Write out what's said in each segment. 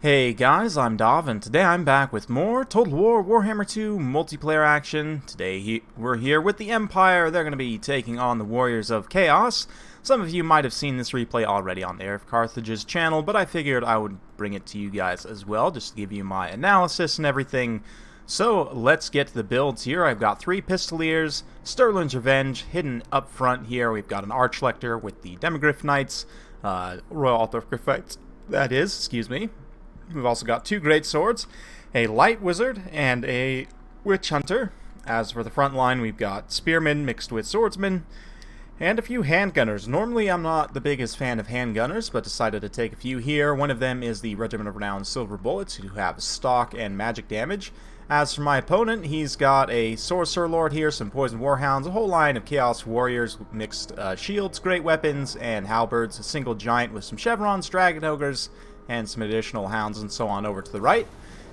Hey guys, I'm Dov, and today I'm back with more Total War Warhammer 2 multiplayer action. Today we're here with the Empire. They're going to be taking on the Warriors of Chaos. Some of you might have seen this replay already on the Heir of Carthage's channel, but I figured I would bring it to you guys as well, just to give you my analysis and everything. So let's get to the builds here. I've got 3 Pistoliers, Sterling's Revenge, hidden up front here. We've got an Archlector with the Demigryph Knights, Royal Altar of Griffites, that is, excuse me. We've also got 2 Great Swords, a Light Wizard, and a Witch Hunter. As for the front line, we've got Spearmen mixed with Swordsmen, and a few Handgunners. Normally I'm not the biggest fan of Handgunners, but decided to take a few here. One of them is the Regiment of Renowned Silver Bullets, who have stock and magic damage. As for my opponent, he's got a Sorcerer Lord here, some Poison Warhounds, a whole line of Chaos Warriors, mixed shields, great weapons, and halberds, a single giant with some chevrons, dragon ogres, and some additional hounds and so on over to the right.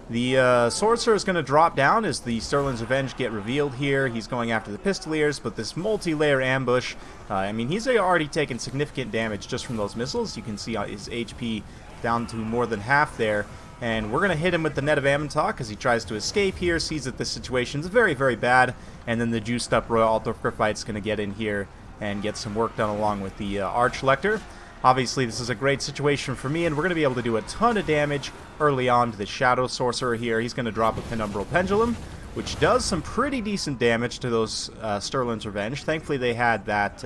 The Sorcerer is going to drop down as the Sterling's Revenge get revealed here. He's going after the Pistoliers, but this multi-layer ambush, I mean, he's already taken significant damage just from those missiles. You can see his HP down to more than half there. And we're going to hit him with the Net of Ammontok as he tries to escape here, sees that this situation is very, very bad, and then the juiced up Royal Altar of Griffites is going to get in here and get some work done along with the Archlector. Obviously, this is a great situation for me, and we're going to be able to do a ton of damage early on to the Shadow Sorcerer here. He's going to drop a Penumbral Pendulum, which does some pretty decent damage to those Sterling's Revenge. Thankfully, they had that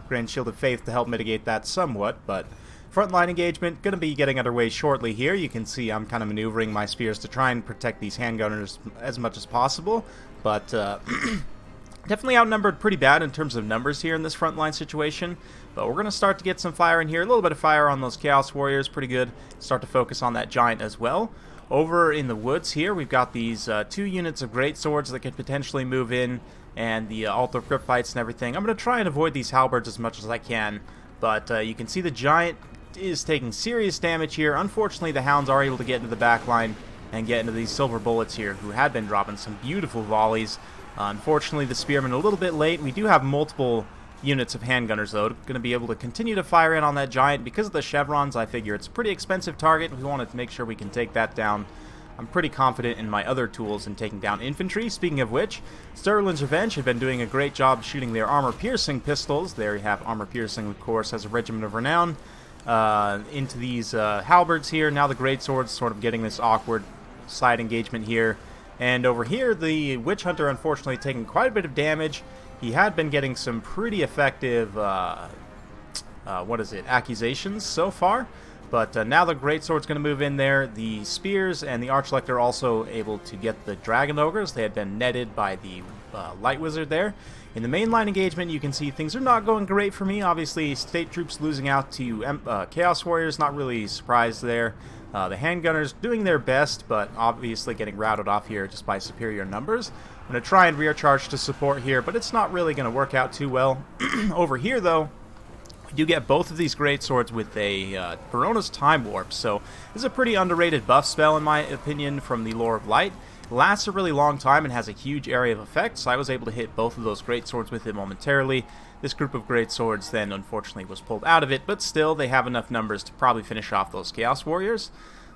Grand Shield of Faith to help mitigate that somewhat, but frontline engagement going to be getting underway shortly here. You can see I'm kind of maneuvering my spears to try and protect these handgunners as much as possible, but definitely outnumbered pretty bad in terms of numbers here in this frontline situation, but we're going to start to get some fire in here. A little bit of fire on those Chaos Warriors, pretty good. Start to focus on that Giant as well. Over in the woods here, we've got these 2 units of Great Swords that could potentially move in, and the Altar of Griffites and everything. I'm going to try and avoid these halberds as much as I can, but you can see the Giant is taking serious damage here. Unfortunately, the Hounds are able to get into the back line and get into these Silver Bullets here, who had been dropping some beautiful volleys. Unfortunately, the Spearmen a little bit late. We do have multiple units of handgunners, though. Going to be able to continue to fire in on that Giant. Because of the chevrons, I figure it's a pretty expensive target. We want to make sure we can take that down. I'm pretty confident in my other tools in taking down infantry. Speaking of which, Sterling's Revenge had been doing a great job shooting their armor-piercing pistols. There you have armor-piercing, of course, as a Regiment of Renown. Into these halberds here. Now the Great Swords sort of getting this awkward side engagement here. And over here, the Witch Hunter, unfortunately, taking quite a bit of damage. He had been getting some pretty effective, accusations so far. But now the Great Sword's going to move in there. The Spears and the Archlector are also able to get the Dragon Ogres. They had been netted by the Light Wizard there. In the mainline engagement, you can see things are not going great for me. Obviously, State Troops losing out to Chaos Warriors, not really surprised there. The Handgunners doing their best, but obviously getting routed off here just by superior numbers. I'm going to try and rear charge to support here, but it's not really going to work out too well. Over here, though, we do get both of these Great Swords with a Verona's Time Warp, so this is a pretty underrated buff spell, in my opinion, from the Lore of Light. It lasts a really long time and has a huge area of effect, so I was able to hit both of those Great Swords with it momentarily. This group of Great Swords then, unfortunately, was pulled out of it, but still, they have enough numbers to probably finish off those Chaos Warriors.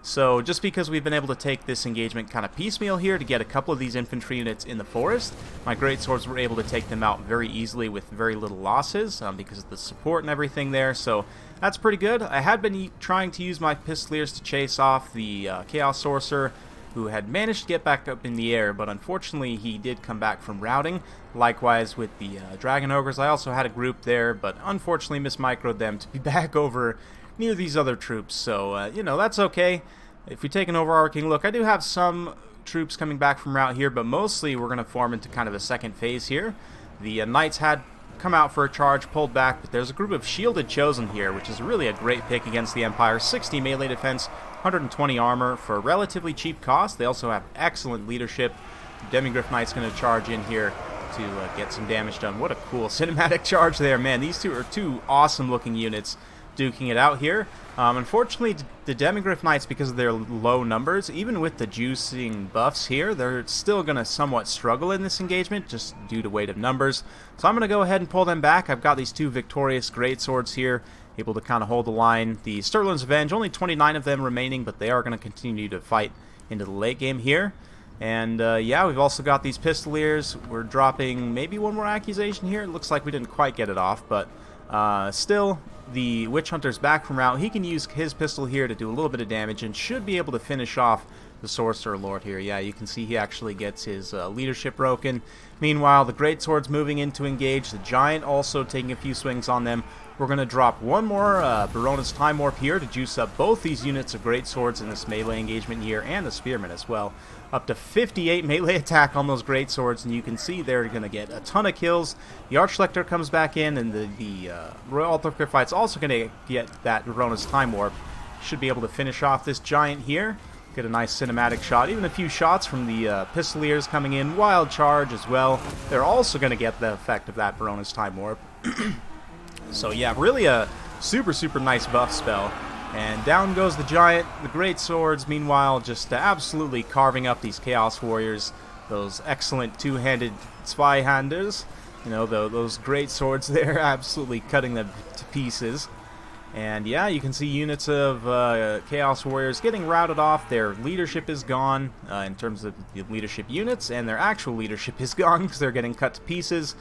So, just because we've been able to take this engagement kind of piecemeal here to get a couple of these infantry units in the forest, my Great Swords were able to take them out very easily with very little losses because of the support and everything there, so that's pretty good. I had been trying to use my Pistoliers to chase off the Chaos Sorcerer, who had managed to get back up in the air, but unfortunately he did come back from routing. Likewise with the Dragon Ogres, I also had a group there, but unfortunately mismicroed them to be back over near these other troops, so, you know, that's okay. If we take an overarching look, I do have some troops coming back from route here, but mostly we're going to form into kind of a second phase here. The Knights had come out for a charge, pulled back, but there's a group of Shielded Chosen here, which is really a great pick against the Empire. 60 melee defense, 120 armor for a relatively cheap cost. They also have excellent leadership. Demigryph Knight's going to charge in here to get some damage done. What a cool cinematic charge there, man. These two are 2 awesome looking units. duking it out here. Unfortunately, the Demigryph Knights, because of their low numbers, even with the juicing buffs here, they're still going to somewhat struggle in this engagement, just due to weight of numbers. So I'm going to go ahead and pull them back. I've got these two victorious greatswords here, able to kind of hold the line. The Sterling's Revenge, only 29 of them remaining, but they are going to continue to fight into the late game here. And yeah, we've also got these Pistoliers. We're dropping maybe one more accusation here. It looks like we didn't quite get it off, but still, the Witch Hunter's back from route. He can use his pistol here to do a little bit of damage and should be able to finish off the Sorcerer Lord here. Yeah, you can see he actually gets his leadership broken. Meanwhile, the Greatsword's moving in to engage. The Giant also taking a few swings on them. We're going to drop one more Barona's Time Warp here to juice up both these units of Greatswords in this melee engagement here, and the Spearmen as well. Up to 58 melee attack on those Greatswords, and you can see they're going to get a ton of kills. The Archlector comes back in, and the Royal Altar Fight's also going to get that Barona's Time Warp. Should be able to finish off this Giant here. Get a nice cinematic shot. Even a few shots from the Pistoliers coming in. Wild Charge as well. They're also going to get the effect of that Barona's Time Warp. So yeah, really a super, super nice buff spell. And down goes the Giant. The Great Swords, meanwhile, just absolutely carving up these Chaos Warriors. Those excellent two-handed Zweihanders. You know, those Great Swords there, absolutely cutting them to pieces. And yeah, you can see units of Chaos Warriors getting routed off. Their leadership is gone in terms of the leadership units, and their actual leadership is gone because they're getting cut to pieces.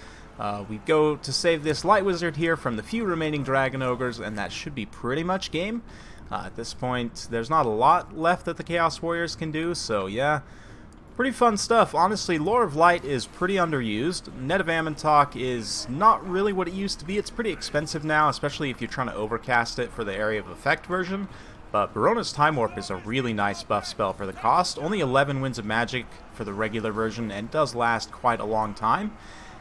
We go to save this Light Wizard here from the few remaining Dragon Ogres, and that should be pretty much game. At this point, there's not a lot left that the Chaos Warriors can do, so yeah. Pretty fun stuff. Honestly, Lore of Light is pretty underused. Net of Amontok is not really what it used to be. It's pretty expensive now, especially if you're trying to overcast it for the Area of Effect version. But Barona's Time Warp is a really nice buff spell for the cost. Only 11 Winds of Magic for the regular version, and does last quite a long time.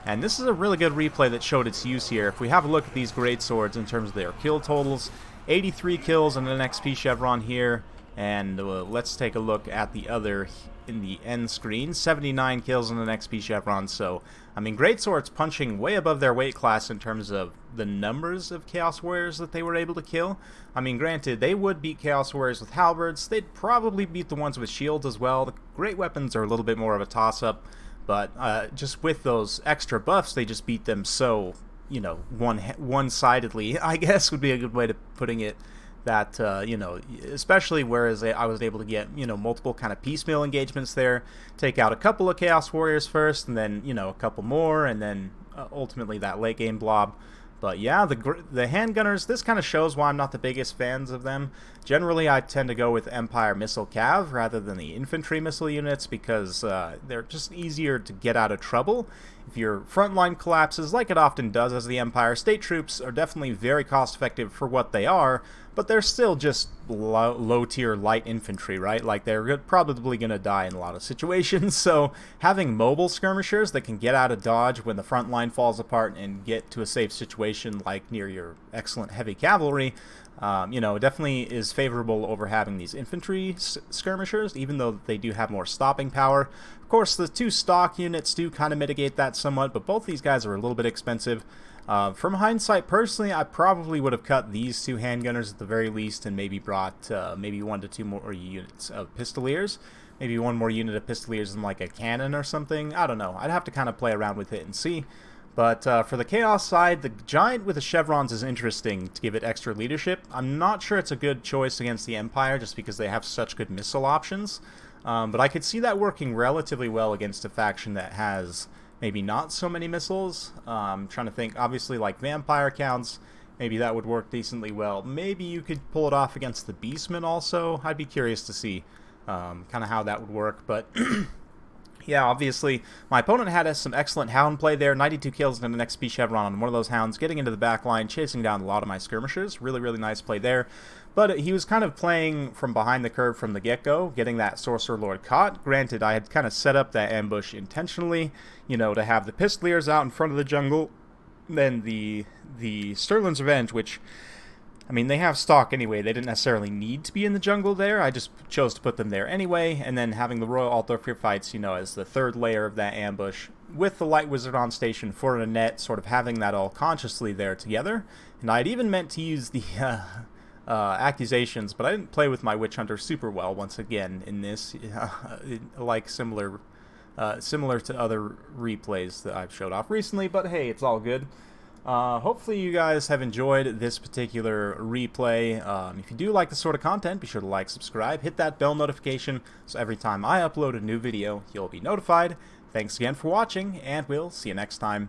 And this is a really good replay that showed its use here. If we have a look at these Great Swords in terms of their kill totals, 83 kills and an XP chevron here. And let's take a look at the other in the end screen. 79 kills and an XP chevron. So, I mean, Great Swords punching way above their weight class in terms of the numbers of Chaos Warriors that they were able to kill. I mean, granted, they would beat Chaos Warriors with halberds. They'd probably beat the ones with shields as well. The great weapons are a little bit more of a toss-up. But just with those extra buffs, they just beat them so, you know, one-sidedly, I guess would be a good way to putting it. That, you know, especially whereas I was able to get, you know, multiple kind of piecemeal engagements there, take out a couple of Chaos Warriors first, and then, you know, a couple more, and then ultimately that late game blob. But yeah, the handgunners, this kind of shows why I'm not the biggest fans of them. Generally, I tend to go with Empire Missile Cav rather than the infantry missile units because they're just easier to get out of trouble. If your front line collapses, like it often does as the Empire, state troops are definitely very cost-effective for what they are, but they're still just low-tier light infantry, right? Like, they're probably going to die in a lot of situations, so having mobile skirmishers that can get out of dodge when the front line falls apart and get to a safe situation like near your excellent heavy cavalry, you know, definitely is favorable over having these infantry skirmishers, even though they do have more stopping power. Of course, the two stock units do kind of mitigate that somewhat, but both these guys are a little bit expensive. From hindsight, personally, I probably would have cut these two handgunners at the very least and maybe brought maybe 1 to 2 more units of Pistoliers. Maybe one more unit of Pistoliers in like a cannon or something. I don't know. I'd have to kind of play around with it and see. But for the Chaos side, the Giant with the chevrons is interesting to give it extra leadership. I'm not sure it's a good choice against the Empire just because they have such good missile options. But I could see that working relatively well against a faction that has maybe not so many missiles. I'm trying to think, obviously, like Vampire counts, maybe that would work decently well. Maybe you could pull it off against the Beastmen also. I'd be curious to see kind of how that would work, but yeah, obviously, my opponent had some excellent Hound play there, 92 kills and an XP chevron on one of those Hounds, getting into the back line, chasing down a lot of my skirmishers. Really, really nice play there. But he was kind of playing from behind the curve from the get-go, getting that Sorcerer Lord caught. Granted, I had kind of set up that ambush intentionally, you know, to have the Pistoliers out in front of the jungle, then the Sterling's Revenge, which I mean, they have stock anyway. They didn't necessarily need to be in the jungle there. I just chose to put them there anyway, and then having the Royal Alto Fights, you know, as the third layer of that ambush, with the Light Wizard on station for Nanette, sort of having that all consciously there together. And I'd even meant to use the accusations, but I didn't play with my Witch Hunter super well once again in this, like similar to other replays that I've showed off recently, but hey, it's all good. Hopefully you guys have enjoyed this particular replay. If you do like this sort of content, be sure to like, subscribe, hit that bell notification, so every time I upload a new video, you'll be notified. Thanks again for watching, and we'll see you next time.